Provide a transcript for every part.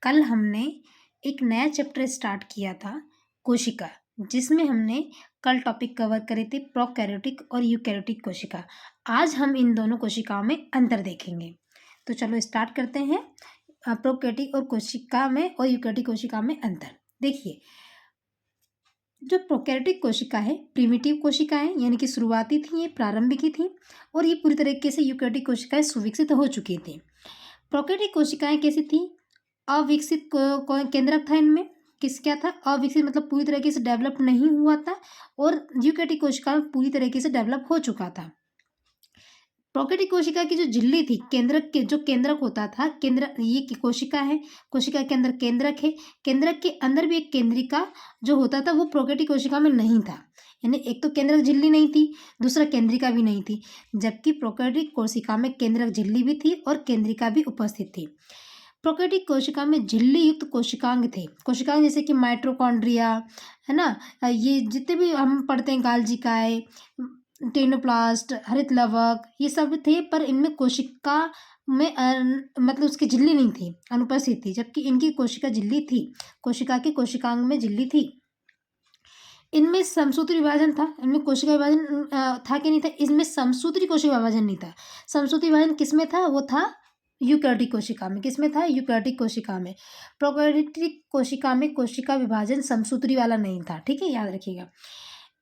कल हमने एक नया चैप्टर स्टार्ट किया था कोशिका, जिसमें हमने कल टॉपिक कवर करे थे प्रोकैरियोटिक और यूकैरियोटिक कोशिका। आज हम इन दोनों कोशिकाओं में अंतर देखेंगे। तो चलो स्टार्ट करते हैं। प्रोकैरियोटिक और कोशिका में और यूकैरियोटिक कोशिका में अंतर देखिए। जो प्रोकैरियोटिक कोशिका है प्रिमिटिव कोशिका है, यानी कि शुरुआती थी, ये प्रारंभिक ही थी, और ये पूरी तरीके से यूकैरियोटिक कोशिकाएं सुविकसित हो चुकी थी। प्रोकैरियोटिक कोशिकाएं कैसी थी? अविकसित केंद्रक था इनमें। क्या था? अविकसित मतलब पूरी तरीके से डेवलप नहीं हुआ था, और यूकैरियोटिक कोशिका पूरी तरीके से डेवलप हो चुका था। प्रोकैरियोटिक कोशिका की जो झिल्ली थी, केंद्रक के जो केंद्रक होता था, केंद्र ये कोशिका है, कोशिका के अंदर केंद्रक है, केंद्रक के अंदर भी एक केंद्रिका जो होता था वो प्रोकैरियोटिक कोशिका में नहीं था। यानी एक तो केंद्रक झिल्ली नहीं थी, दूसरा केंद्रिका भी नहीं थी, जबकि प्रोकैरियोटिक कोशिका में केंद्रक झिल्ली भी थी और केंद्रिका भी उपस्थित थी। प्रोकैरियोटिक कोशिका में झिल्ली युक्त कोशिकांग थे। कोशिकांग जैसे कि माइटोकॉन्ड्रिया, है ना, ये जितने भी हम पढ़ते हैं, गाल्जिकाए, टेनोप्लास्ट, हरित लवक, ये सब थे, पर इनमें कोशिका में मतलब उसकी झिल्ली नहीं थी, अनुपस्थित थी, जबकि इनकी कोशिका झिल्ली थी। कोशिका की कोशिकांग में झिल्ली थी। इनमें समसूत्री विभाजन था, इनमें कोशिका विभाजन था कि नहीं था? इसमें समसूत्री कोशिका विभाजन नहीं था। समसूत्री विभाजन किसमें था? वो था यूकैरियोटिक कोशिका में। किसमें था? यूकैरियोटिक कोशिका में। प्रोकैरियोटिक कोशिका में कोशिका विभाजन समसूत्री वाला नहीं था, ठीक है, याद रखिएगा।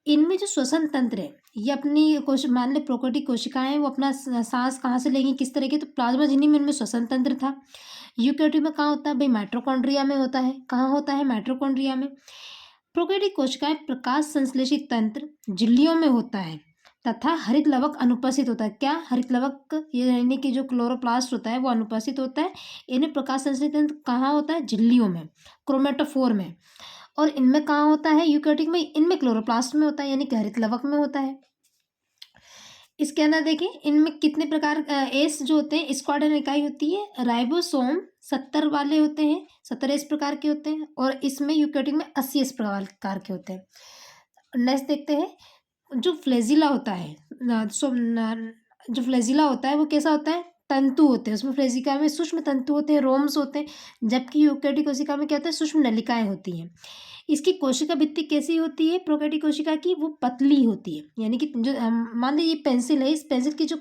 इनमें जो श्वसन तंत्र है, ये अपनी मान ले प्रोकैरियोटिक कोशिकाएं वो अपना सांस कहाँ से लेंगी, किस तरह की? तो प्लाज्मा झिल्ली में इनमें श्वसन तंत्र था। यूकैरियोटिक में कहाँ होता है भाई? माइटोकॉन्ड्रिया में होता है। कहाँ होता है? माइटोकॉन्ड्रिया में। प्रोकैरियोटिक कोशिकाएं प्रकाश संश्लेषित तंत्र झिल्लियों में होता है तथा हरित लवक अनुपस्थित होता है। क्या? हरित लवक यानी कि जो क्लोरोप्लास्ट होता है वो अनुपस्थित होता है। इन्हें प्रकाश संश्लेषित तंत्र कहाँ होता है? झिल्लियों में, क्रोमेटोफोर में। और इनमें कहाँ होता है? यूकैरियोटिक में, इनमें क्लोरोप्लास्ट में होता है, यानी कि हरित लवक में होता है। इसके अंदर देखिए, इनमें कितने प्रकार एस जो होते हैं, स्क्वाड्रन इकाई होती है। राइबोसोम 70 वाले होते हैं, 70 एस प्रकार के होते हैं, और इसमें यूकैरियोटिक में 80 एस प्रकार के होते हैं। नेक्स्ट देखते हैं, जो फ्लैजिला होता है, जो फ्लैजिला होता है वो कैसा होता है? तंतु होते हैं उसमें। फ्लैजिका में सूक्ष्म तंतु होते हैं, रोम्स होते हैं, जबकि यूकैरियोटिक कोशिका में क्या होता है? सूक्ष्म नलिकाएं होती हैं। इसकी कोशिका भित्ति कैसी होती है प्रोकैरियोटिक कोशिका की? वो पतली होती है, यानी कि जो मान लीजिए ये पेंसिल है, इस पेंसिल की जो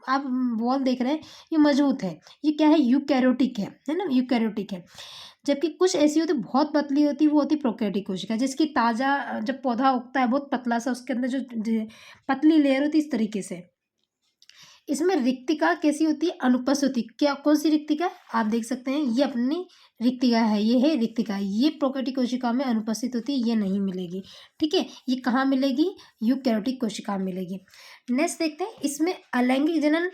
आप बॉल देख रहे हैं ये मजबूत है। ये क्या है? यूकैरियोटिक है ना, यूकैरियोटिक है। जबकि कुछ ऐसी होती है बहुत पतली होती है, वो होती है प्रोकैरियोटिक कोशिका, जिसकी ताज़ा जब पौधा उगता है बहुत पतला सा, उसके अंदर जो पतली लेयर होती है, इस तरीके से। इसमें रिक्तिका कैसी होती है? अनुपस्थित होती है। क्या? कौन सी रिक्तिका? आप देख सकते हैं ये अपनी रिक्तिका है, ये है रिक्तिका। ये प्रोकैरियोटिक कोशिका में अनुपस्थित होती है, ये नहीं मिलेगी, ठीक है। ये कहाँ मिलेगी? यूकैरियोटिक कोशिका में मिलेगी। नेक्स्ट देखते हैं, इसमें अलैंगिक जनन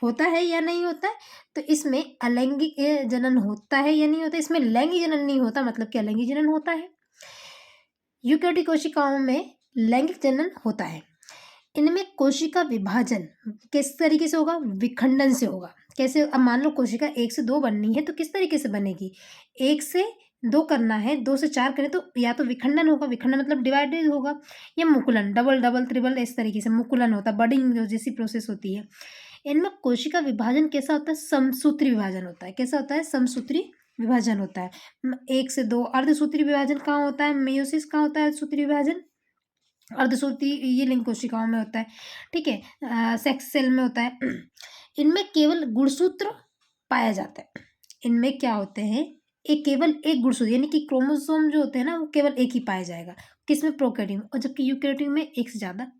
होता है या नहीं होता है? तो इसमें अलैंगिक जनन होता है या नहीं होता? इसमें लैंगिक जनन नहीं होता, मतलब कि अलैंगिक जनन होता है। यूकैरियोटिक कोशिकाओं में लैंगिक जनन होता है। इनमें कोशिका विभाजन किस तरीके से होगा? विखंडन से होगा। कैसे? अब मान लो कोशिका 1 से 2 बननी है तो किस तरीके से बनेगी? 1 से 2 करना है, 2 से 4 करें तो या तो विखंडन होगा, विखंडन मतलब डिवाइडेड होगा, या मुकुलन, डबल डबल ट्रिपल, इस तरीके से मुकुलन होता है, बडिंग जो जैसी प्रोसेस होती है। इनमें कोशिका विभाजन कैसा होता है? समसूत्री विभाजन होता है। कैसा होता है? समसूत्री विभाजन होता है। 1 से 2 अर्धसूत्री विभाजन कहाँ होता है? मेयोसिस कहाँ होता है? सूत्री विभाजन अर्धसूत्री ये लिंग कोशिकाओं में होता है, ठीक है, सेक्स सेल में होता है। इनमें केवल गुणसूत्र पाया जाता है। इनमें क्या होते हैं? केवल एक गुणसूत्र, यानी कि क्रोमोसोम जो होते हैं ना, वो केवल एक ही पाया जाएगा। किसमें? प्रोकैरियोटिक में। और जबकि यूकैरियोटिक में एक से ज़्यादा,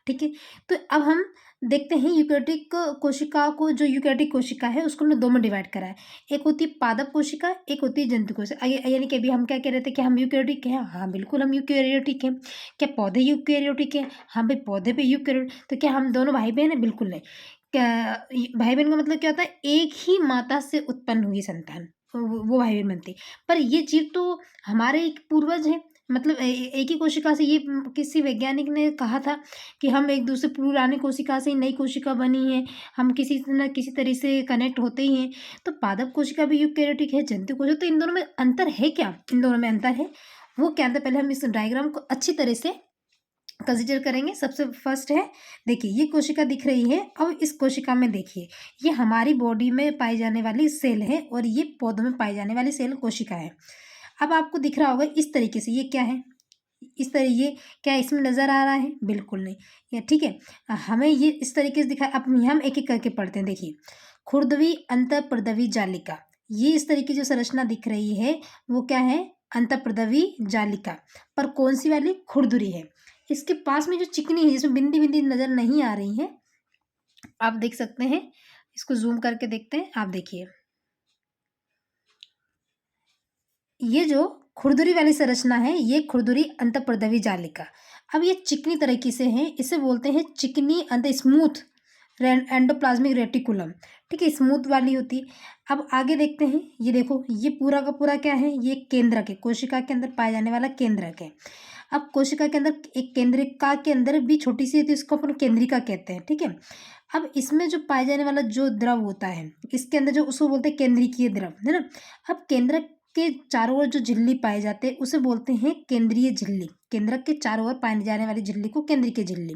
ठीक है। तो अब हम देखते हैं यूकैरियोटिक कोशिका को, जो यूकैरियोटिक कोशिका है उसको हमने 2 में डिवाइड करा है। एक होती है पादप कोशिका, एक होती है जंतु कोशिका। यानी कि अभी हम क्या कह रहे थे कि हम यूकैरियोटिक हैं? हाँ बिल्कुल हम यूकैरियोटिक हैं। क्या पौधे यूकैरियोटिक हैं? हाँ भाई पौधे भी यूकैरियोटिक। तो क्या हम दोनों भाई बहन हैं? बिल्कुल नहीं। क्या भाई बहन का मतलब क्या होता है? एक ही माता से उत्पन्न हुई संतान, वो भाई बहन बनती है। पर ये जीव तो हमारे एक पूर्वज हैं, मतलब एक ही कोशिका से। ये किसी वैज्ञानिक ने कहा था कि हम एक दूसरे पुरानी कोशिका से ही नई कोशिका बनी है, हम किसी न किसी तरह से कनेक्ट होते ही हैं। तो पादप कोशिका भी यूकैरियोटिक है, जंतु कोशिका। तो इन दोनों में अंतर है क्या? इन दोनों में अंतर है। वो क्या अंतर? पहले हम इस डायग्राम को अच्छी तरह से कंसिडर करेंगे। सबसे फर्स्ट है, देखिए ये कोशिका दिख रही है। अब इस कोशिका में देखिए, ये हमारी बॉडी में पाई जाने वाली सेल है और ये पौधों में पाई जाने वाली सेल कोशिका है। अब आपको दिख रहा होगा इस तरीके से, ये क्या है, इस तरह ये क्या इसमें नज़र आ रहा है? बिल्कुल नहीं। ये ठीक है, हमें ये इस तरीके से दिखा। अब हम एक एक करके पढ़ते हैं। देखिए, खुरदवी अंतःप्रदवी जालिका, ये इस तरीके जो संरचना दिख रही है वो क्या है? अंतःप्रदवी जालिका। पर कौन सी वाली? खुरदुरी है। इसके पास में जो चिकनी है जिसमें बिंदी बिंदी नजर नहीं आ रही है, आप देख सकते हैं। इसको जूम करके देखते हैं। आप देखिए, ये जो खुरदुरी वाली संरचना है ये खुरदुरी अंतःप्रदवी जालिका। अब ये चिकनी तरीके से है, इसे बोलते हैं चिकनी अंत स्मूथ एंडोप्लाज्मिक रेटिकुलम। ठीक है, स्मूथ वाली होती है। अब आगे देखते हैं। ये देखो, ये पूरा का पूरा क्या है? ये केंद्रक है, कोशिका के अंदर पाया जाने वाला केंद्रक है। अब कोशिका के अंदर एक केंद्रिका के अंदर भी छोटी सी है तो इसको अपन केंद्रिका कहते हैं। ठीक है, अब इसमें जो पाया जाने वाला जो द्रव होता है इसके अंदर, जो उसको बोलते हैं केंद्रीकीय द्रव, है ना। अब केंद्रक के चारों ओर जो झिल्ली पाए जाते हैं उसे बोलते हैं केंद्रीय झिल्ली। केंद्रक के चारों ओर पाई जाने वाली झिल्ली को केंद्रीय झिल्ली,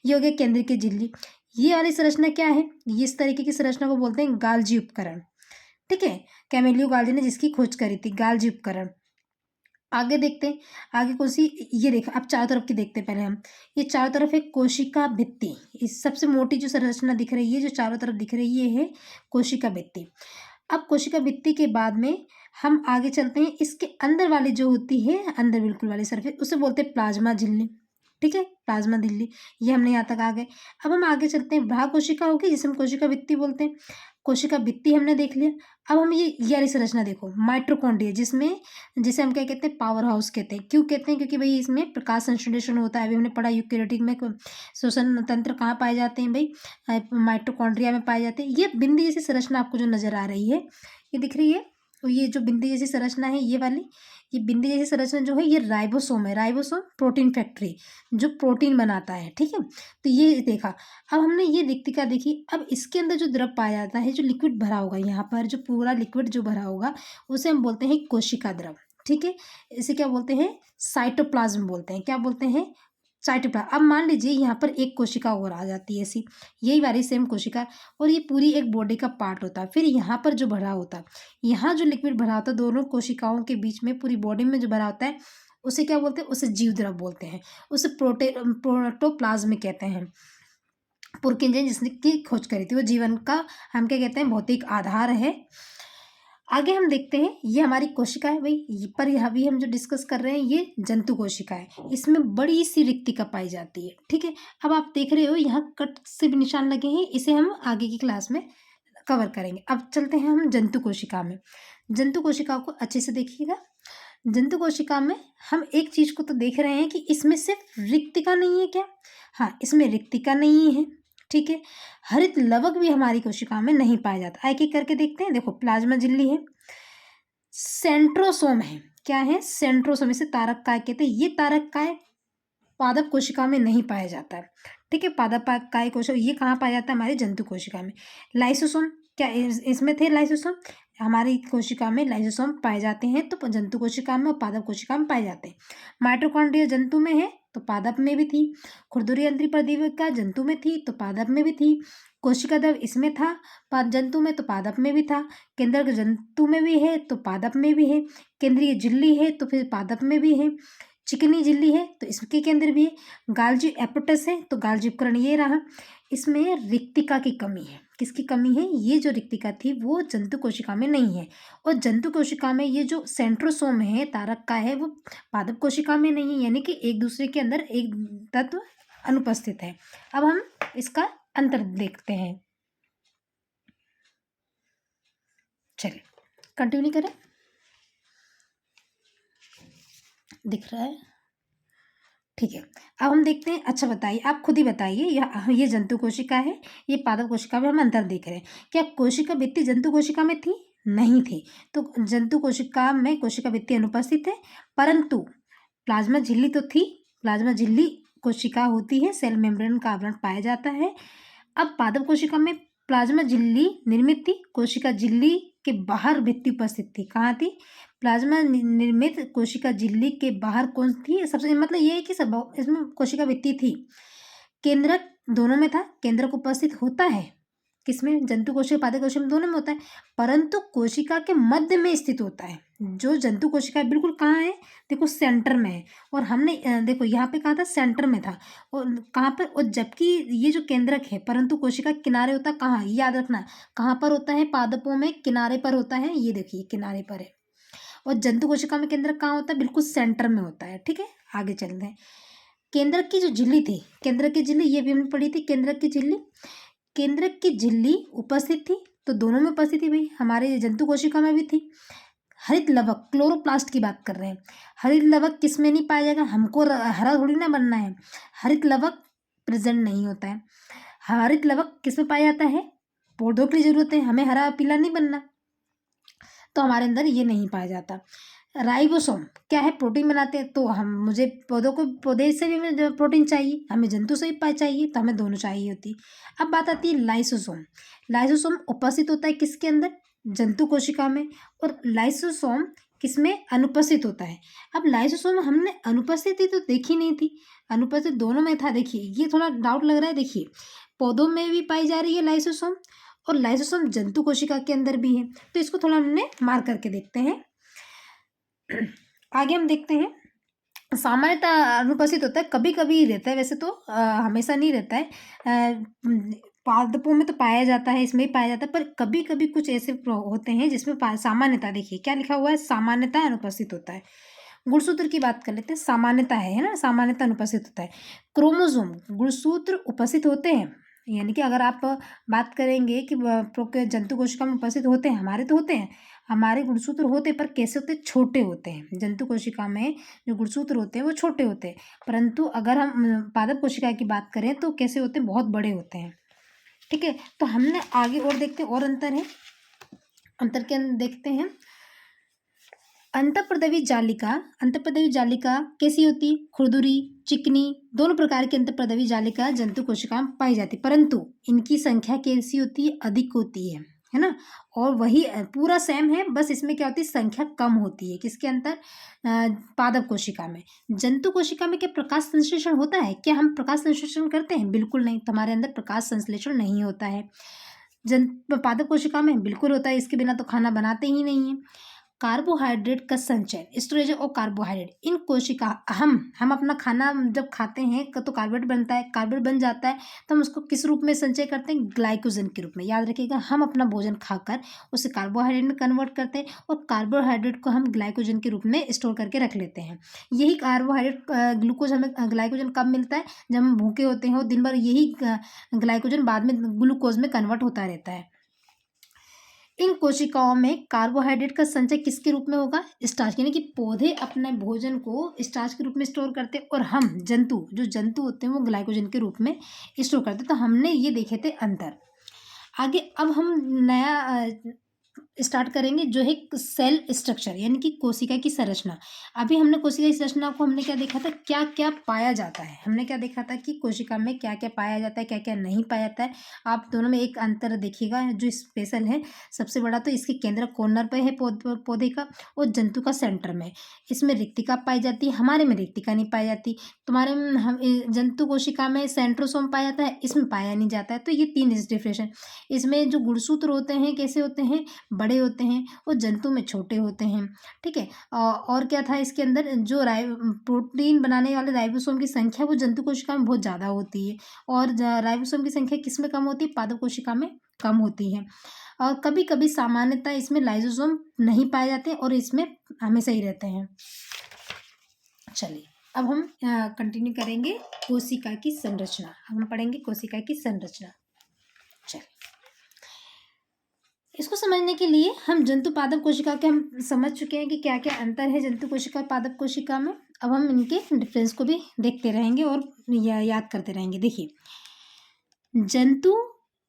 ये हो गया केंद्रीय की झिल्ली। ये वाली संरचना क्या है? ये इस तरीके की संरचना को बोलते हैं गाल्जी उपकरण। ठीक है, कैमेलियो गाल्जी ने जिसकी खोज करी थी, गाल्जी उपकरण। आगे देखते हैं, आगे कौन सी? ये देखो, अब चारों तरफ की देखते हैं पहले हम। ये चारों तरफ एक कोशिका भित्ति, इस सबसे मोटी जो संरचना दिख रही है जो चारों तरफ दिख रही है, ये है कोशिका भित्ति। अब कोशिका भित्ति के बाद में हम आगे चलते हैं। इसके अंदर वाली जो होती है, अंदर बिल्कुल वाली सरफेस, उसे बोलते हैं प्लाज्मा झिल्ली। ठीक है, प्लाज्मा झिल्ली। ये हमने यहाँ तक आ गए। अब हम आगे चलते हैं। भ्रा कोशिका होगी जिसे हम कोशिका भित्ति बोलते हैं। कोशिका भित्ति हमने देख लिया। अब हम ये वाली संरचना देखो, माइटोकॉन्ड्रिया, जिसमें जिसे हम क्या कहते हैं? पावर हाउस कहते हैं। क्यों कहते हैं? क्योंकि भाई इसमें प्रकाश संश्लेषण होता है। अभी हमने पढ़ा यूकेरियोटिक में श्वसन तंत्र कहाँ पाए जाते हैं भाई? माइटोकॉन्ड्रिया में पाए जाते हैं। ये बिंदी जैसी संरचना आपको जो नजर आ रही है, ये दिख रही है। तो ये जो बिंदी जैसी संरचना है, ये वाली, ये बिंदी जैसी संरचना जो है ये राइबोसोम है। राइबोसोम प्रोटीन फैक्ट्री, जो प्रोटीन बनाता है। ठीक है, तो ये देखा। अब हमने ये रिक्तिका देखी। अब इसके अंदर जो द्रव पाया जाता है, जो लिक्विड भरा होगा, यहाँ पर जो पूरा लिक्विड जो भरा होगा उसे हम बोलते हैं कोशिका द्रव। ठीक है, इसे क्या बोलते हैं? साइटोप्लाज्म बोलते हैं। क्या बोलते हैं? साइटोप्लाज्म। अब मान लीजिए यहाँ पर एक कोशिका और आ जाती है ऐसी, यही वाली सेम कोशिका, और ये पूरी एक बॉडी का पार्ट होता है। फिर यहाँ पर जो भरा होता है, यहाँ जो लिक्विड भरा होता है दोनों कोशिकाओं के बीच में, पूरी बॉडी में जो भरा होता है, उसे क्या बोलते हैं? उसे जीव द्रव बोलते हैं। उसे प्रोटोप्लाज्म कहते हैं। पुरकिंजन जिसने की खोज करी थी, वो जीवन का हम क्या कहते हैं? भौतिक आधार है। आगे हम देखते हैं। ये हमारी कोशिका है भाई, पर अभी हम जो डिस्कस कर रहे हैं ये जंतु कोशिका है। इसमें बड़ी सी रिक्तिका पाई जाती है। ठीक है, अब आप देख रहे हो यहाँ कट से भी निशान लगे हैं, इसे हम आगे की क्लास में कवर करेंगे। अब चलते हैं हम जंतु कोशिका में। जंतु कोशिका को अच्छे से देखिएगा। जंतु कोशिका में हम एक चीज को तो देख रहे हैं कि इसमें सिर्फ रिक्तिका नहीं है क्या? हाँ, इसमें रिक्तिका नहीं है। ठीक है, हरित लवक भी हमारी कोशिका में नहीं पाया जाता। एक एक करके देखते हैं। देखो, प्लाज्मा झिल्ली है, सेंट्रोसोम है। क्या है? सेंट्रोसोम। इसे तारक काय कहते हैं। ये तारक काय पादप कोशिका में नहीं पाया जाता है। ठीक है, पादप काय कोशिका ये कहाँ पाया जाता है? हमारी जंतु कोशिका में। लाइसोसोम, क्या इसमें थे लाइसोसोम? हमारी कोशिका में लाइसोसोम पाए जाते हैं, तो जंतु कोशिका में और पादप कोशिका में पाए जाते हैं। माइटोकॉन्ड्रिया जंतु में है तो पादप में भी थी। खुरदुरी अंतःप्रदीविका जंतु में थी तो पादप में भी थी। कोशिका द्रव इसमें था जंतु में तो पादप में भी था। केंद्रक जंतु में भी है तो पादप में भी है। केंद्रीय झिल्ली है तो फिर पादप में भी है। चिकनी झिल्ली है तो इसके केंद्र भी है। गाल्जी एपिटस है तो गाल्जी उपकरण ये रहा। इसमें रिक्तिका की कमी है। किसकी कमी है? ये जो रिक्तिका थी वो जंतु कोशिका में नहीं है। और जंतु कोशिका में ये जो सेंट्रोसोम है, तारक का है, वो पादप कोशिका में नहीं है। यानी कि एक दूसरे के अंदर एक तत्व अनुपस्थित है। अब हम इसका अंतर देखते हैं। चलिए कंटिन्यू करें। दिख रहा है? ठीक है, अब हम देखते हैं। अच्छा बताइए, आप खुद ही बताइए, ये जंतु कोशिका है, ये पादप कोशिका में हम अंतर देख रहे हैं। क्या कोशिका भित्ति जंतु कोशिका में थी? नहीं थी। तो जंतु कोशिका में कोशिका भित्ति अनुपस्थित है, परंतु प्लाज्मा झिल्ली तो थी। प्लाज्मा झिल्ली कोशिका होती है, सेल मेम्ब्रेन का आवरण पाया जाता है। अब पादप कोशिका में प्लाज्मा झिल्ली निर्मित थी, कोशिका झिल्ली के बाहर भित्ति उपस्थित थी। कहाँ थी? प्लाज्मा निर्मित कोशिका झिल्ली के बाहर कौन थी? सबसे मतलब ये है कि सब इसमें कोशिका भित्ति थी। केंद्रक दोनों में था। केंद्रक उपस्थित होता है किसमें? जंतु कोशिका पादप कोशिका में, दोनों में होता है, परंतु कोशिका के मध्य में स्थित होता है। जो जंतु कोशिका बिल्कुल कहाँ है? देखो सेंटर में है। और हमने देखो यहाँ पे कहा था सेंटर में था, और कहाँ पर? और जबकि ये जो केंद्रक है, परंतु कोशिका किनारे होता कहाँ? याद रखना, कहाँ पर होता है? पादपों में किनारे पर होता है। ये देखिए किनारे पर है। और जंतु कोशिका में केंद्रक कहाँ होता है? बिल्कुल सेंटर में होता है। ठीक है, आगे चलते हैं। केंद्रक की जो झिल्ली थी, केंद्रक की झिल्ली, ये भी हमने पढ़ी थी। केंद्रक की झिल्ली, केंद्रक की झिल्ली उपस्थित थी, तो दोनों में उपस्थित थी भाई, हमारे जंतु कोशिका में भी थी। हरित लवक, क्लोरोप्लास्ट की बात कर रहे हैं। हरित लवक किस में नहीं पाया जाएगा? हमको हरा थोड़ी ना बनना है। हरित लवक प्रेजेंट नहीं होता है। हरित लवक किस में पाया जाता है? पौधों की जरूरत है, हमें हरा पीला नहीं बनना, तो हमारे अंदर ये नहीं पाया जाता। राइबोसोम क्या है? प्रोटीन बनाते हैं, तो हम मुझे पौधों को, पौधे से भी हमें प्रोटीन चाहिए, हमें जंतु से भी चाहिए, तो हमें दोनों चाहिए होती। अब बात आती है लाइसोसोम। लाइसोसोम उपस्थित होता है किसके अंदर? जंतु कोशिका में। और लाइसोसोम किसमें? अनुपस्थित होता है। अब लाइसोसोम हमने अनुपस्थिति तो देखी नहीं थी, अनुपस्थित दोनों में था। देखिए ये थोड़ा डाउट लग रहा है। देखिए पौधों में भी पाई जा रही है लाइसोसोम, और लाइसोसोम जंतु कोशिका के अंदर भी है, तो इसको थोड़ा हमने मार्क करके देखते हैं। आगे हम देखते हैं, सामान्यतः अनुपस्थित होता है, कभी कभी रहता है, वैसे तो हमेशा नहीं रहता है। पादपों में तो पाया जाता है, इसमें भी पाया जाता है, पर कभी कभी कुछ ऐसे होते हैं जिसमें सामान्यतः, देखिए क्या लिखा हुआ है, सामान्यतः अनुपस्थित होता है। गुणसूत्र की बात कर लेते हैं, सामान्यता है ना, सामान्यतः अनुपस्थित होता है। क्रोमोसोम, गुणसूत्र उपस्थित होते हैं, यानी कि अगर आप बात करेंगे कि जंतु कोशिका में उपस्थित होते हैं, हमारे तो होते हैं, हमारे गुणसूत्र होते हैं, पर कैसे होते हैं? छोटे होते हैं। जंतु कोशिका में जो गुणसूत्र होते हैं वो छोटे होते हैं, परंतु अगर हम पादप कोशिका की बात करें तो कैसे होते हैं? बहुत बड़े होते हैं। ठीक है, तो हमने आगे और देखते हैं, और अंतर है, अंतर के देखते हैं। अंतःप्रदवी जालिका, अंतःप्रदवी जालिका कैसी होती है? खुरदुरी, चिकनी, दोनों प्रकार की अंतःप्रदवी जालिका जंतु कोशिका में पाई जाती है, परंतु इनकी संख्या कैसी होती है? अधिक होती है ना। और वही पूरा सेम है, बस इसमें क्या होती है? संख्या कम होती है। किसके अंतर? पादप कोशिका में। जंतु कोशिका में क्या प्रकाश संश्लेषण होता है? क्या हम प्रकाश संश्लेषण करते हैं? बिल्कुल नहीं, हमारे अंदर प्रकाश संश्लेषण नहीं होता है। पादप कोशिका में बिल्कुल होता है, इसके बिना तो खाना बनाते ही नहीं है। कार्बोहाइड्रेट का संचयन, स्टोरेज और कार्बोहाइड्रेट, इन कोशिका, हम अपना खाना जब खाते हैं तो कार्बोहाइड्रेट बनता है, कार्बोहाइड्रेट बन जाता है, तो हम उसको किस रूप में संचय करते हैं? ग्लाइकोजन के रूप में। याद रखिएगा, हम अपना भोजन खाकर उसे कार्बोहाइड्रेट में कन्वर्ट करते हैं, और कार्बोहाइड्रेट को हम ग्लाइकोजन के रूप में स्टोर करके रख लेते हैं। यही कार्बोहाइड्रेट, ग्लूकोज, हमें ग्लाइकोजन कब मिलता है? जब हम भूखे होते हैं, और दिन भर यही ग्लाइकोजन बाद में ग्लूकोज में कन्वर्ट होता रहता है। इन कोशिकाओं में कार्बोहाइड्रेट का संचय किसके रूप में होगा? स्टार्च, यानी कि पौधे अपने भोजन को स्टार्च के रूप में स्टोर करते हैं, और हम जो जंतु होते हैं वो ग्लाइकोजन के रूप में स्टोर करते हैं। तो हमने ये देखे थे अंतर। आगे अब हम नया स्टार्ट करेंगे, जो है सेल स्ट्रक्चर, यानी कि कोशिका की संरचना। अभी हमने कोशिका की संरचना को हमने क्या देखा था? क्या क्या पाया जाता है, हमने क्या देखा था कि कोशिका में क्या क्या पाया जाता है, क्या क्या नहीं पाया जाता है। आप दोनों में एक अंतर देखिएगा जो स्पेशल है। सबसे बड़ा तो इसके केंद्र कॉर्नर पे है पौधे का, और जंतु का सेंटर में। इसमें रिक्तिका पाई जाती है, हमारे में रिक्तिका नहीं पाई जाती। तुम्हारे में हम जंतु कोशिका में सेंट्रोसोम पाया जाता है, इसमें पाया नहीं जाता है। तो ये तीन डिफरेंस। इसमें जो गुणसूत्र होते हैं कैसे होते हैं? बड़े होते हैं, और जंतु में छोटे होते हैं। ठीक है, और क्या था इसके अंदर? जो प्रोटीन बनाने वाले राइबोसोम की संख्या वो जंतु कोशिका में बहुत ज़्यादा होती है, और राइबोसोम की संख्या किस में कम होती है? पादप कोशिका में कम होती है। और कभी कभी सामान्यतः इसमें लाइसोसोम नहीं पाए जाते, और इसमें हमेशा ही रहते हैं। चलिए अब हम कंटिन्यू करेंगे कोशिका की संरचना। अब हम पढ़ेंगे कोशिका की संरचना। चलिए, इसको समझने के लिए हम जंतु पादप कोशिका के हम समझ चुके हैं कि क्या क्या अंतर है जंतु कोशिका पादप कोशिका में। अब हम इनके डिफरेंस को भी देखते रहेंगे और याद करते रहेंगे। देखिए, जंतु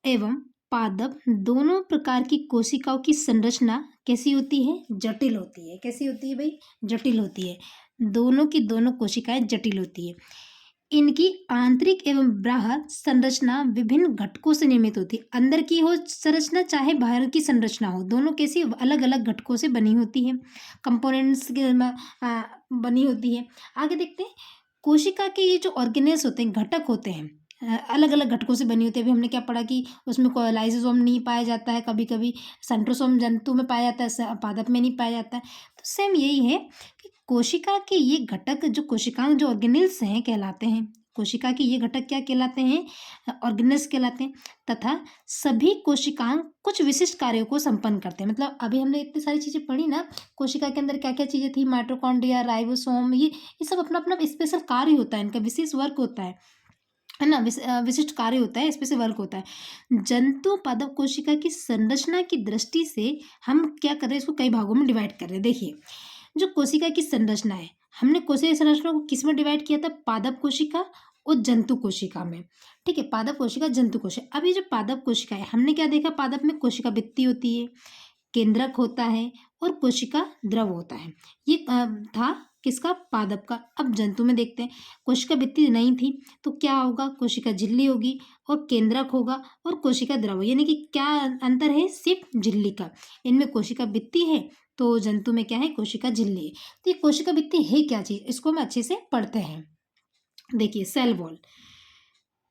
एवं पादप दोनों प्रकार की कोशिकाओं की संरचना कैसी होती है? जटिल होती है। कैसी होती है भाई? जटिल होती है। दोनों की दोनों कोशिकाएं जटिल होती है। इनकी आंतरिक एवं बाह्य संरचना विभिन्न घटकों से निर्मित होती है। अंदर की हो संरचना चाहे बाहर की संरचना हो, दोनों कैसी अलग अलग घटकों से बनी होती है, कंपोनेंट्स बनी होती है। आगे देखते हैं, कोशिका के ये जो ऑर्गेनेल्स होते हैं, घटक होते हैं, अलग अलग घटकों से बनी होती है। अभी हमने क्या पढ़ा कि उसमें लाइसोसोम नहीं पाया जाता है, कभी कभी सेंट्रोसोम जंतु में पाया जाता है, पादप में नहीं पाया जाता है। तो सेम यही है कि कोशिका के ये घटक जो कोशिकांग जो ऑर्गेनेल्स हैं कहलाते हैं। कोशिका के ये घटक क्या कहलाते हैं? ऑर्गेनेल्स कहलाते हैं। तथा सभी कोशिकांग कुछ विशिष्ट कार्यों को संपन्न करते हैं। मतलब अभी हमने इतनी सारी चीजें पढ़ी ना, कोशिका के अंदर क्या क्या चीजें थी, माइटोकॉन्ड्रिया, राइबोसोम, ये सब अपना अपना स्पेशल कार्य होता है, इनका विशेष वर्क होता है ना, विशिष्ट कार्य होता है, स्पेशल वर्क होता है। जंतु पादप कोशिका की संरचना की दृष्टि से हम क्या कर रहे हैं, इसको कई भागों में डिवाइड कर रहे हैं। देखिए, जो कोशिका की संरचना है, हमने कोशिका संरचना को किस में डिवाइड किया था? पादप कोशिका और जंतु कोशिका में। ठीक है, पादप कोशिका, जंतु कोशिका। अब ये जो पादप कोशिका है, हमने क्या देखा? पादप में कोशिका भित्ति होती है, केंद्रक होता है और कोशिका द्रव होता है। ये था किसका? पादप का। अब जंतु में देखते हैं, कोशिका भित्ति नहीं थी तो क्या होगा? कोशिका झिल्ली होगी और केंद्रक होगा और कोशिका द्रव, यानी कि क्या अंतर है? सिर्फ झिल्ली का। इनमें कोशिका भित्ति है तो जंतु में क्या है? कोशिका झिल्ली है। तो ये कोशिका भित्ति है क्या चीज, इसको हम अच्छे से पढ़ते हैं। देखिए, सेल वॉल।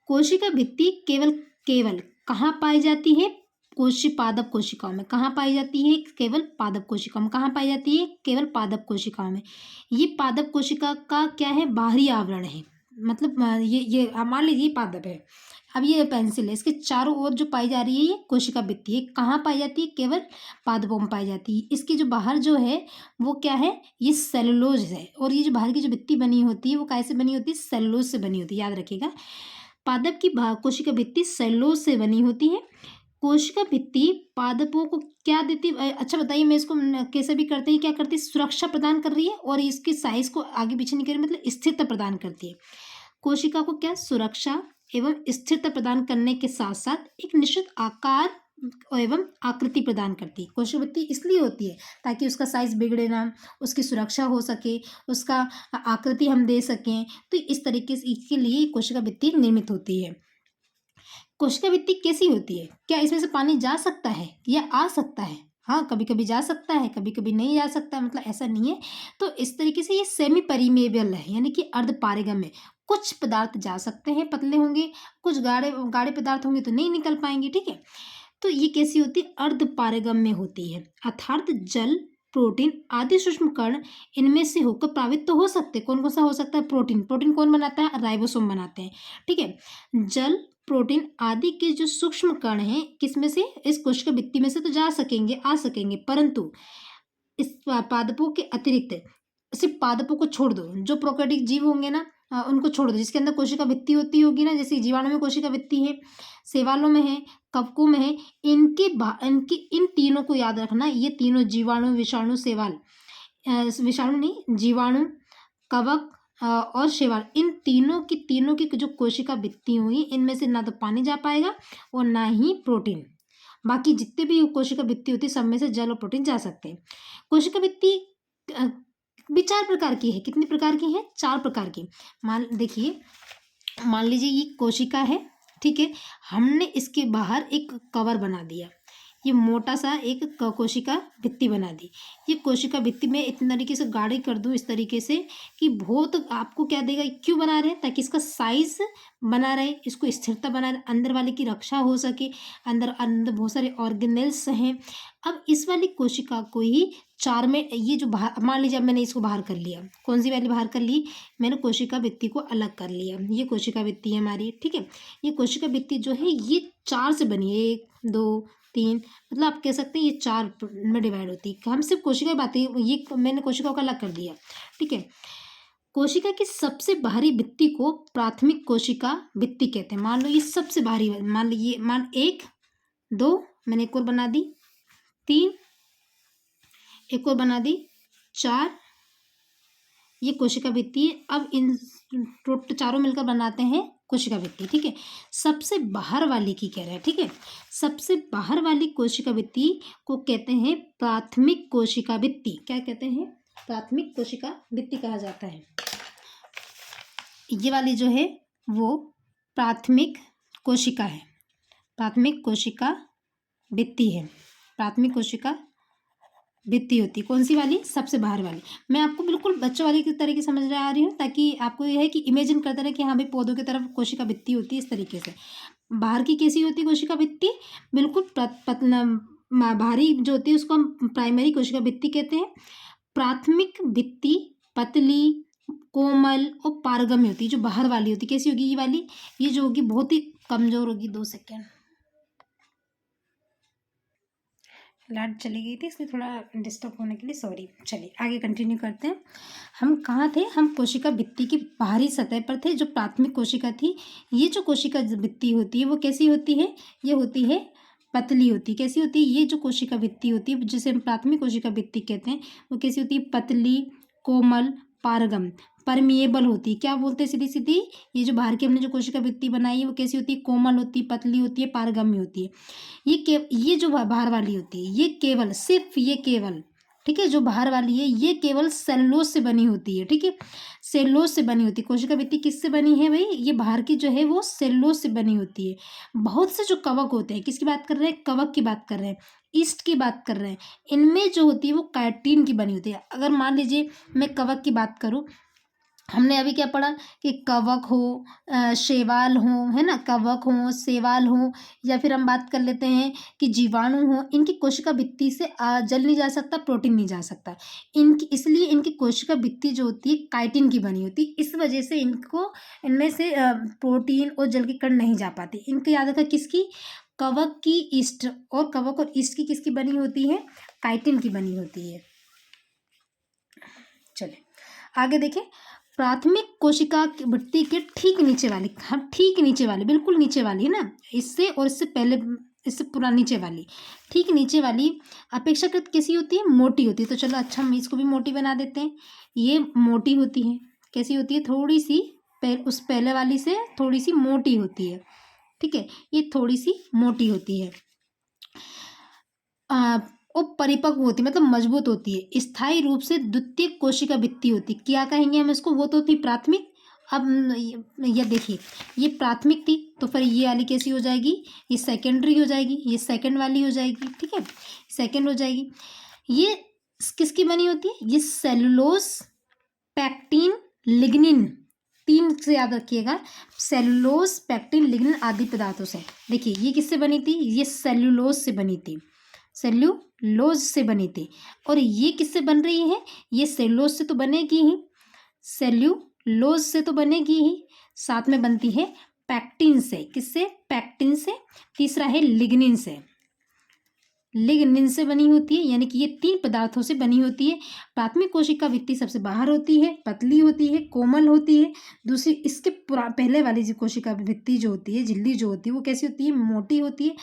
कोशिका भित्ति केवल केवल कहाँ पाई जाती है? पादप कोशिकाओं में। कहाँ पाई जाती है? केवल पादप कोशिकाओं में। कहाँ पाई जाती है? केवल पादप कोशिकाओं में। ये पादप कोशिका का क्या है? बाहरी आवरण है। मतलब ये मान लीजिए पादप है, अब ये पेंसिल है, इसके चारों ओर जो पाई जा रही है ये कोशिका भित्ति है। कहाँ पाई जाती है? केवल पादपों में पाई जाती है। इसकी जो बाहर जो है वो क्या है? ये सेलुलोज है। और ये जो बाहर की जो भित्ति बनी होती है वो कैसे बनी होती है? सेलुलोज से बनी होती है, याद रखिएगा। पादप की कोशिका भित्ति सेलुलोज से बनी होती है। कोशिका भित्ति पादपों को क्या देती है? अच्छा बताइए, मैं इसको कैसे भी करते हैं, क्या करती है? सुरक्षा प्रदान कर रही है और इसकी साइज को आगे पीछे नहीं कर रही, मतलब स्थिरता प्रदान करती है। कोशिका को क्या? सुरक्षा एवं स्थिरता प्रदान करने के साथ साथ एक निश्चित आकार एवं आकृति प्रदान करती है। कोशिका भित्ति इसलिए होती है ताकि उसका साइज बिगड़े ना, उसकी सुरक्षा हो सके, उसका आकृति हम दे सकें। तो इस तरीके से इसके लिए कोशिका भित्ति निर्मित होती है। कोशिका भित्ति कैसी होती है? क्या इसमें से पानी जा सकता है या आ सकता है? हाँ, कभी कभी जा सकता है, कभी कभी नहीं जा सकता, मतलब ऐसा नहीं है। तो इस तरीके से ये सेमी परिमेबल है, यानी कि अर्ध पारगम्य। कुछ पदार्थ जा सकते हैं, पतले होंगे, कुछ गाढ़े गाढ़े पदार्थ होंगे तो नहीं निकल पाएंगे। ठीक है, तो ये कैसी होती है? अर्ध पारगम्य होती है। अर्थात जल, प्रोटीन आदि सूक्ष्म कण इनमें से होकर प्लावित तो हो सकते हैं। कौन कौन सा हो सकता है? प्रोटीन। प्रोटीन कौन बनाता है? राइबोसोम बनाते हैं। ठीक है, जल, प्रोटीन आदि के जो सूक्ष्म कण हैं, किसमें से? इस कोशिका भित्ति में से तो जा सकेंगे, आ सकेंगे, परंतु इस पादपों के अतिरिक्त सिर्फ पादपों को छोड़ दो, जो प्रोकैरियोटिक जीव होंगे ना, उनको छोड़ दो, जिसके अंदर कोशिका भित्ति होती होगी ना, जैसे जीवाणु में कोशिका भित्ति है, शैवालों में है, कवकों में है। इनकी इन तीनों को याद रखना, ये तीनों जीवाणु, विषाणु, शैवाल, विषाणु नहीं, जीवाणु, कवक और शैवाल, इन तीनों की जो कोशिका भित्ति हुई, इनमें से ना तो पानी जा पाएगा और ना ही प्रोटीन। बाकी जितने भी कोशिका भित्ति होती है सब में से जल और प्रोटीन जा सकते हैं। कोशिका भित्ति भी 4 प्रकार की है। कितनी प्रकार की है? 4 प्रकार की। देखिए, मान लीजिए ये कोशिका है, ठीक है, हमने इसके बाहर एक कवर बना दिया, ये मोटा सा एक कोशिका भित्ति बना दी। ये कोशिका भित्ति में इतनी तरीके से गाढ़ी कर दूं, इस तरीके से कि बहुत आपको क्या देगा? क्यों बना रहे हैं? ताकि इसका साइज बना रहे, इसको स्थिरता बना रहे, अंदर वाले की रक्षा हो सके। अंदर अंदर बहुत सारे ऑर्गेनेल्स हैं। अब इस वाली कोशिका को ही 4 में, ये जो बाहर, मान लीजिए अब मैंने इसको बाहर कर लिया, कौन सी वाली बाहर कर ली? मैंने कोशिका भित्ति को अलग कर लिया। ये कोशिका भित्ति है हमारी, ठीक है। ये कोशिका भित्ति जो है ये 4 से बनी है, 1 2 3, मतलब आप कह सकते हैं ये 4 में डिवाइड होती है। हम सिर्फ कोशिका बात, ये मैंने कोशिकाओं का अलग कर दिया, ठीक है। कोशिका की सबसे बाहरी भित्ति को प्राथमिक कोशिका भित्ति कहते हैं। मान लो ये सबसे बाहरी, मान लीजिए, 1 2, मैंने एक और बना दी, 3, एक और बना दी, 4, ये कोशिका भित्ति है। अब इन चारों मिलकर बनाते हैं कोशिका भित्ति, ठीक है। सबसे बाहर वाली की कह रहा है, ठीक है, सबसे बाहर वाली कोशिका भित्ति को कहते हैं प्राथमिक कोशिका भित्ति। क्या कहते हैं? प्राथमिक कोशिका भित्ति कहा जाता है। ये वाली जो है वो प्राथमिक कोशिका है, प्राथमिक कोशिका भित्ति है, प्राथमिक कोशिका भित्ति होती है। कौन सी वाली? सबसे बाहर वाली। मैं आपको बिल्कुल बच्चों वाली की तरह की समझ आ रही हूँ, ताकि आपको यह है कि इमेजिन करते रहे कि हाँ भाई पौधों की तरफ कोशिका भित्ति होती है, इस तरीके से। बाहर की कैसी होती है कोशिका भित्ति? बिल्कुल बाहरी जो होती है उसको हम प्राइमरी कोशिका भित्ति कहते हैं। प्राथमिक भित्ति पतली, कोमल और पारगम्य होती है। जो बाहर वाली होती है कैसी होगी? ये वाली, ये जो होगी बहुत ही कमजोर होगी। 2 सेकेंड, लाइट चली गई थी इसलिए थोड़ा डिस्टर्ब होने के लिए सॉरी। चलिए आगे कंटिन्यू करते हैं। हम कहाँ थे? हम कोशिका भित्ति की बाहरी सतह पर थे, जो प्राथमिक कोशिका थी। ये जो कोशिका भित्ति होती है वो कैसी होती है? ये होती है पतली होती है। कैसी होती है? ये जो कोशिका भित्ति होती है जिसे हम प्राथमिक कोशिका भित्ति कहते हैं, वो कैसी होती है? पतली, कोमल, पारगम, परमिएबल होती है। क्या बोलते हैं सीधी सीधी? ये जो बाहर की हमने जो कोशिका भित्ति बनाई है वो कैसी होती है? कोमल होती है, पतली होती है, पारगम्य होती है। ये जो बाहर वाली होती है, ये केवल, सिर्फ ये केवल, ठीक है, जो बाहर वाली है ये केवल सेलुलोज से बनी होती है। ठीक है, सेलुलोज से बनी होती है। कोशिका भित्ति किससे बनी है भाई? ये बाहर की जो है वो सेलुलोज से बनी होती है। बहुत से जो कवक होते हैं, किसकी बात कर रहे हैं? कवक की बात कर रहे हैं, ईस्ट की बात कर रहे हैं। इनमें जो होती है वो काइटिन की बनी होती है। अगर मान लीजिए मैं कवक की बात करूँ, हमने अभी क्या पढ़ा कि कवक हो, शैवाल हो, है ना, कवक हो, शैवाल हो, या फिर हम बात कर लेते हैं कि जीवाणु हो, इनकी कोशिका भित्ति से जल नहीं जा सकता, प्रोटीन नहीं जा सकता। इनकी इसलिए इनकी कोशिका भित्ति जो होती है काइटिन की बनी होती है। इस वजह से इनको इनमें से प्रोटीन और जल के कण नहीं जा पाते। इनकी याद रखा किसकी? कवक की ईस्ट, और कवक और ईस्ट की किसकी बनी होती है? काइटिन की बनी होती है। चलिए आगे देखें। प्राथमिक कोशिका की भित्ति के ठीक नीचे वाली, हाँ ठीक नीचे वाली, बिल्कुल नीचे वाली है ना, इससे और इससे पहले, इससे पूरा नीचे वाली, ठीक नीचे वाली अपेक्षाकृत कैसी होती है? मोटी होती है। तो चलो अच्छा हम इसको भी मोटी बना देते हैं। ये मोटी होती है। कैसी होती है? थोड़ी सी उस पहले वाली से थोड़ी सी मोटी होती है। ठीक है, ये थोड़ी सी मोटी होती है। वो परिपक्व होती है, मतलब मजबूत होती है। स्थायी रूप से द्वितीयक कोशिका भित्ति होती, क्या कहेंगे हम इसको? वो तो थी प्राथमिक। अब ये देखिए, ये प्राथमिक थी तो फिर ये वाली कैसी हो जाएगी? ये सेकेंडरी हो जाएगी, ये सेकंड वाली हो जाएगी। ठीक है, सेकंड हो जाएगी। ये किसकी बनी होती है? ये सेलुलोज, पैक्टिन, लिग्निन, 3 से याद रखिएगा, सेलुलोज, पैक्टिन, लिग्निन आदि पदार्थों से। देखिए ये किससे बनी थी? ये सेल्यूलोज से बनी थी, सेल्यूलोज से बनी थी। और ये किससे बन रही है? ये सेल्यूलोज से तो बनेगी ही, सेल्यूलोज से तो बनेगी ही, साथ में बनती है पैक्टिन से। किससे? पैक्टिन से। तीसरा है लिग्निन से, लिग्निन से बनी होती है। यानी कि ये 3 पदार्थों से बनी होती है। प्राथमिक कोशिका भित्ति सबसे बाहर होती है, पतली होती है, कोमल होती है। दूसरी इसके पहले वाली जो कोशिका भित्ति जो होती है, झिल्ली जो होती है, वो कैसी होती है? मोटी होती है।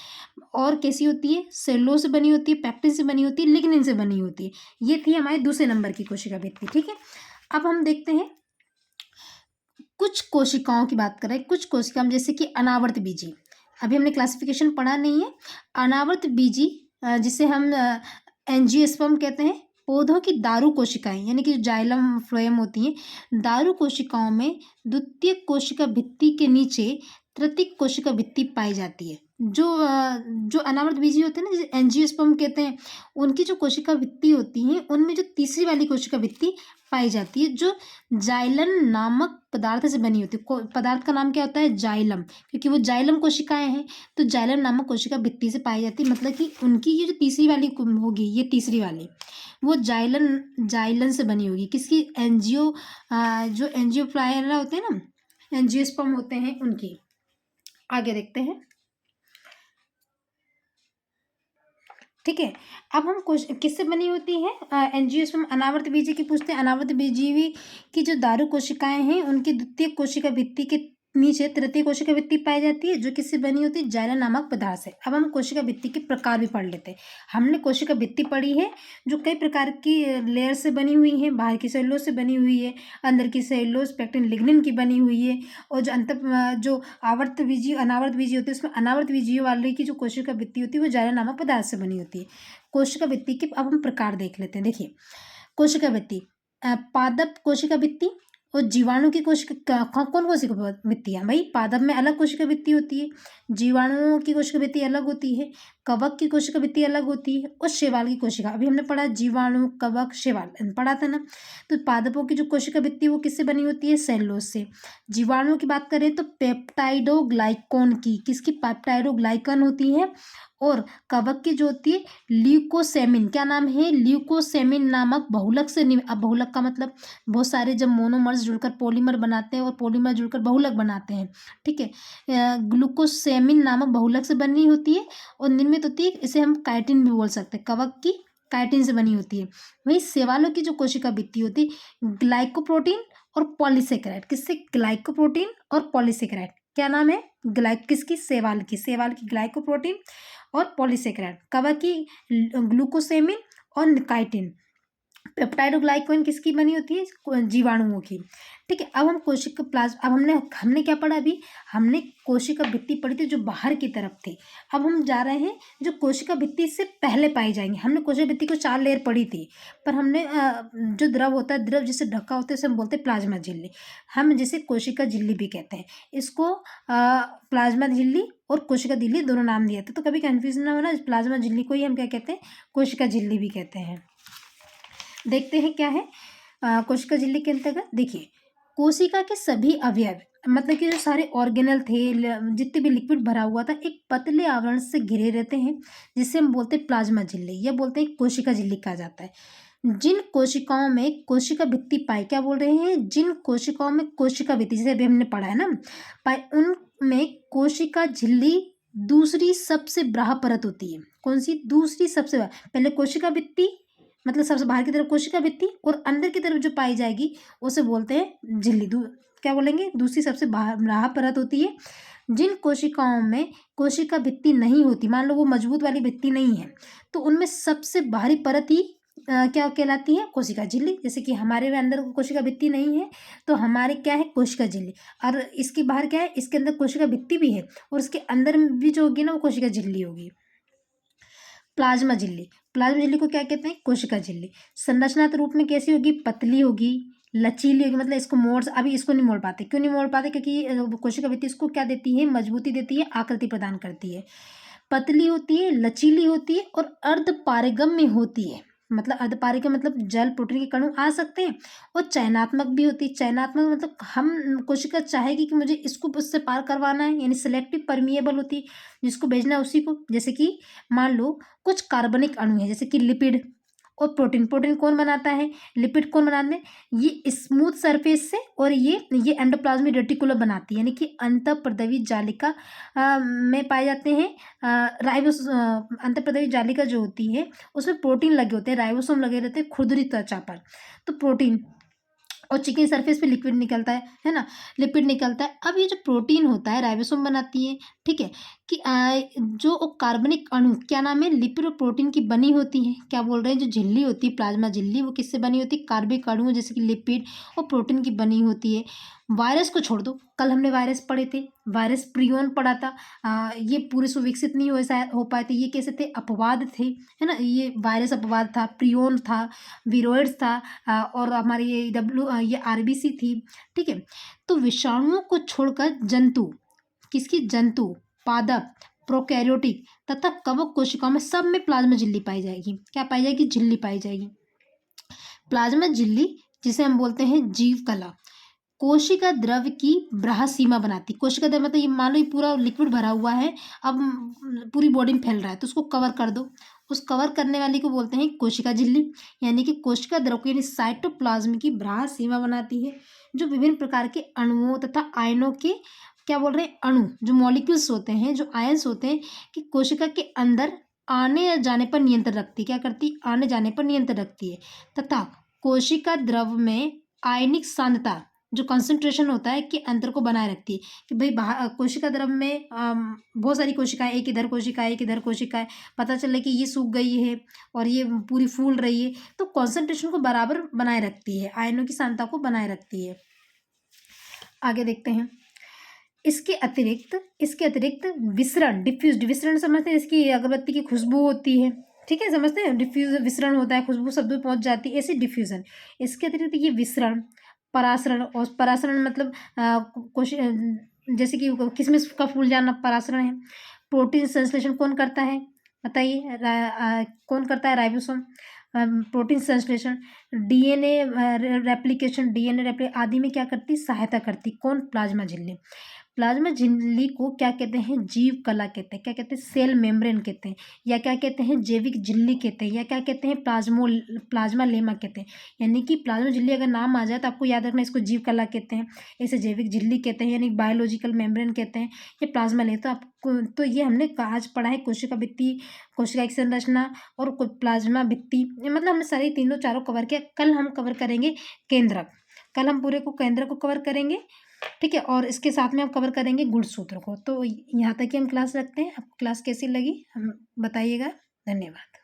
और कैसी होती है? सेलुलोज से बनी होती है, पैक्टिन से बनी होती है, लिग्निन से बनी होती है। ये थी हमारे दूसरे नंबर की कोशिका भित्ति। ठीक है, अब हम देखते हैं कुछ कोशिकाओं की बात कर रहे हैं। कुछ कोशिका जैसे कि अनावर्त बीजी, अभी हमने क्लासिफिकेशन पढ़ा नहीं है। अनावर्त बीजी जिसे हम एंजियोस्पर्म कहते हैं। पौधों की दारू कोशिकाएं, यानी कि जाइलम फ्लोएम होती हैं। दारू कोशिकाओं में द्वितीयक कोशिका भित्ति के नीचे तृतीयक कोशिका भित्ति पाई जाती है। जो अनावर्त बीजी होते हैं ना, जिसे एंजियोस्पर्म कहते हैं, उनकी जो कोशिका भित्ति होती है उनमें जो तीसरी वाली कोशिका भित्ति पाई जाती है, जो जाइलन नामक पदार्थ से बनी होती है। पदार्थ का नाम क्या होता है? जाइलम, क्योंकि वो जाइलम कोशिकाएं हैं, तो जाइलम नामक कोशिका भित्ति से पाई जाती है। मतलब कि उनकी ये जो तीसरी वाली होगी, ये तीसरी वाली वो जाइलन से बनी होगी। किसकी? जो एंजियोफ्लायरा होते हैं ना, एंजियोस्पर्म होते हैं, उनकी। आगे देखते हैं। ठीक है, अब हम किससे बनी होती है? एंजियोस्पर्म अनावर्त बीजी की पूछते हैं। अनावर्त बीजीवी की जो दारू कोशिकाएं हैं उनकी द्वितीय कोशिका भित्ति के नीचे तृतीय कोशिका भित्ति पाई जाती है, जो किससे बनी होती है? जाइलम नामक पदार्थ से। अब हम कोशिका भित्ति के प्रकार भी पढ़ लेते हैं। हमने कोशिका भित्ति पढ़ी है जो कई प्रकार की लेयर से बनी हुई है। बाहर की सेलुलोज से बनी हुई है, अंदर की सेलुलोज, पैक्टिन, लिग्निन की बनी हुई है। और जो आवर्त बीजी, अनावर्त बीजी होती है, उसमें अनावर्त बीजियों वाली की जो कोशिका भित्ति होती है वो जाइलम नामक पदार्थ से बनी होती है। कोशिका भित्ति के अब हम प्रकार देख लेते हैं। देखिए, कोशिका भित्ति, पादप कोशिका भित्ति, और जीवाणु की कोशिका कौन कोशिका भित्तियाँ, भाई पादप में अलग कोशिका भित्ति होती है, जीवाणुओं की कोशिका भित्ति अलग होती है, कवक की कोशिका भित्ति अलग होती है और शैवाल की कोशिका, अभी हमने पढ़ा जीवाणु कवक शैवाल पढ़ा था ना। तो पादपों की जो कोशिका भित्ति वो किससे बनी होती है, सेलुलोज से। जीवाणुओं की बात करें तो पेप्टाइडोग्लाइकॉन की, किसकी, पेप्टाइडोग्लाइकन होती है। और कवक की जो होती है ल्यूकोसेमिन, क्या नाम है, ल्यूकोसेमिन नामक बहुलक से अब बहुलक का मतलब बहुत सारे जब मोनोमर्स जुड़कर पॉलीमर बनाते हैं और पॉलीमर जुड़कर बहुलक बनाते हैं, ठीक है, ग्लूकोसेमिन नामक बहुलक से बनी होती है और निर्मित होती है, इसे हम काइटिन भी बोल सकते हैं, कवक की काइटिन से बनी होती है। वही शैवालों की जो कोशिका भित्ति होती है ग्लाइकोप्रोटीन और पॉलीसेकेराइड, किससे, ग्लाइकोप्रोटीन और पॉलीसेकेराइड, क्या नाम है, किसकी, शैवाल की ग्लाइकोप्रोटीन और पॉलीसेकेराइड, कवक की ग्लूकोसेमिन और काइटिन। पेप्टाइडोग्लाइकन किसकी बनी होती है, जीवाणुओं की। ठीक है, अब हम कोशिका प्लाज्मा, अब हमने क्या पढ़ा, अभी हमने कोशिका भित्ति पढ़ी थी जो बाहर की तरफ थी। अब हम जा रहे हैं जो कोशिका भित्ति से पहले पाई जाएंगे। हमने कोशिका भित्ति को 4 लेयर पढ़ी थी, पर हमने जो द्रव होता है, द्रव जिससे ढका होता है उसे हम बोलते हैं प्लाज्मा झिल्ली, हम जिसे कोशिका झिल्ली भी कहते हैं। इसको प्लाज्मा झिल्ली और कोशिका झिल्ली दोनों नाम दिए थे, तो कभी कन्फ्यूजन ना होना, प्लाज्मा झिल्ली को ही हम क्या कहते हैं, कोशिका झिल्ली भी कहते हैं। देखते हैं क्या है कोशिका झिल्ली के अंतर्गत। देखिए, कोशिका के सभी अवयव, मतलब कि जो सारे ऑर्गेनल थे, जितने भी लिक्विड भरा हुआ था, एक पतले आवरण से घिरे रहते हैं, जिसे हम बोलते हैं प्लाज्मा झिल्ली, या बोलते हैं कोशिका झिल्ली कहा जाता है। जिन कोशिकाओं में कोशिका भित्ति पाई, क्या बोल रहे हैं, जिन कोशिकाओं में कोशिका भित्ति, जैसे अभी हमने पढ़ा है ना, पाई, उनमें कोशिका झिल्ली दूसरी सबसे बाह्य परत होती है। कौन सी, दूसरी सबसे, पहले कोशिका भित्ति, मतलब सबसे बाहर की तरफ कोशिका भित्ति, और अंदर की तरफ जो पाई जाएगी उसे बोलते हैं झिल्ली, क्या बोलेंगे, दूसरी सबसे बाह्य परत होती है। जिन कोशिकाओं में कोशिका भित्ति नहीं होती, मान लो वो मजबूत वाली भित्ति नहीं है, तो उनमें सबसे बाहरी परत ही क्या कहलाती है, कोशिका झिल्ली। जैसे कि हमारे में अंदर कोशिका भित्ति नहीं है, तो हमारे क्या है, कोशिका झिल्ली, और इसके बाहर क्या है, इसके अंदर कोशिका भित्ति भी है और इसके अंदर भी जो होगी ना वो कोशिका झिल्ली होगी। प्लाज्मा झिल्ली, प्लाज्मा झिल्ली को क्या कहते हैं, कोशिका झिल्ली। संरचनात्मक रूप में कैसी होगी, पतली होगी, लचीली होगी, मतलब इसको अभी इसको नहीं मोड़ पाते, क्यों नहीं मोड़ पाते, क्योंकि कोशिका भित्ति इसको क्या देती है, मजबूती देती है, आकृति प्रदान करती है। पतली होती है, लचीली होती है और अर्धपारगम्य होती है, मतलब अर्धपारगम्य मतलब जल प्रोटीन के कण आ सकते हैं, और चयनात्मक भी होती है। चयनात्मक मतलब हम कोशिका चाहेगी कि मुझे इसको उससे पार करवाना है, यानी सिलेक्टिव परमिएबल होती है, जिसको भेजना है उसी को। जैसे कि मान लो कुछ कार्बनिक अणु है, जैसे कि लिपिड और प्रोटीन, प्रोटीन कौन बनाता है, लिपिड कौन बनाते हैं, ये स्मूथ सरफेस से, और ये एंडोप्लाज्मिक रेटिकुलम बनाती है, यानी कि अंतःप्रदवी जालिका में पाए जाते हैं। अंतःप्रदवी जालिका जो होती है उसमें प्रोटीन लगे होते हैं, राइबोसोम लगे रहते हैं खुरदुरी त्वचा पर, तो प्रोटीन, और चिकनी सरफेस पे लिक्विड निकलता है ना, लिपिड निकलता है। अब ये जो प्रोटीन होता है राइबोसोम बनाती है, ठीक है, कि जो कार्बनिक अणु, क्या नाम है, लिपिड और प्रोटीन की बनी होती है। क्या बोल रहे हैं, जो झिल्ली होती है प्लाज्मा झिल्ली, वो किससे बनी होती है, कार्बनिक अणु जैसे कि लिपिड और प्रोटीन की बनी होती है। वायरस को छोड़ दो, कल हमने वायरस पढ़े थे, वायरस प्रियोन पढ़ा था, ये पूरे सुविकसित नहीं हो पाए थे, ये कैसे थे, अपवाद थे, है ना, ये वायरस अपवाद था, प्रियोन था, विरोइड्स था, और हमारे ये आरबीसी थी, ठीक है। तो विषाणुओं को छोड़कर जंतु, किसकी, जंतु, पादप, प्रोकैरियोटिक तथा कवक कोशिकाओं में सब में प्लाज्मा झिल्ली पाई जाएगी। क्या पाई जाएगी, झिल्ली पाई जाएगी। प्लाज्मा झिल्ली जिसे हम बोलते हैं जीव कला, कोशिका द्रव की बाह्य सीमा बनाती। कोशिका द्रव मतलब ये मान लो ये पूरा लिक्विड भरा हुआ है, अब पूरी बॉडी में फैल रहा है, तो उसको कवर कर दो, उस कवर करने वाली को बोलते हैं कोशिका झिल्ली, यानी कि कोशिका द्रव की, यानी साइटोप्लाज्म की बाह्य सीमा बनाती है, जो विभिन्न प्रकार के अणुओं तथा आयनों के, क्या बोल रहे हैं, अणु, जो मॉलिक्यूल्स होते हैं, जो आयंस होते हैं, कि कोशिका के अंदर आने या जाने पर नियंत्रण रखती है। क्या करती, आने जाने पर नियंत्रण रखती है, तथा कोशिका द्रव में आयनिक सांद्रता, जो कंसंट्रेशन होता है, कि अंतर को बनाए रखती है। कि भाई कोशिका द्रव में बहुत सारी कोशिकाएं, एक इधर कोशिकाएं, एक इधर कोशिकाएं, पता चले कि ये सूख गई है और ये पूरी फूल रही है, तो कॉन्सेंट्रेशन को बराबर बनाए रखती है, आयनों की सांद्रता को बनाए रखती है। आगे देखते हैं। इसके अतिरिक्त विसरण, डिफ्यूज, विसरण समझते हैं, इसकी अगरबत्ती की खुशबू होती है, ठीक है, समझते हैं, डिफ्यूज विसरण होता है, खुशबू शब्द में पहुंच जाती है, ऐसे डिफ्यूजन। इसके अतिरिक्त ये विसरण, परासरण, और परासरण मतलब जैसे कि किसमिस का फूल जानना परासरण है। प्रोटीन संश्लेषण कौन करता है बताइए? कौन करता है? राइबोसोम। प्रोटीन संश्लेषण, डीएनए रेप्लिकेशन, आदि में क्या करती सहायता करती कौन? प्लाज्मा झिल्ली। प्लाज्मा झिल्ली को क्या कहते हैं? जीव कला कहते हैं। क्या कहते हैं? सेल मेम्ब्रेन कहते हैं, या क्या कहते हैं? जैविक झिल्ली कहते हैं, या क्या कहते हैं? प्लाज्मा लेमा कहते हैं। यानी कि प्लाज्मा झिल्ली अगर नाम आ जाए तो आपको याद रखना इसको जीव कला कहते हैं, इसे जैविक झिल्ली कहते हैं, यानी बायोलॉजिकल मेम्ब्रेन कहते हैं, ये प्लाज्मा ले। तो आपको तो ये हमने आज पढ़ा है कोशिका भित्ति, कोशिका की संरचना और प्लाज्मा भित्ति, मतलब हमने सारी तीनों चारों कवर किया। कल हम कवर करेंगे केंद्रक। कल हम पूरे को केंद्रक को कवर करेंगे, ठीक है, और इसके साथ में हम कवर करेंगे गुणसूत्र को। तो यहाँ तक ही हम क्लास रखते हैं। आपको क्लास कैसी लगी हम बताइएगा। धन्यवाद।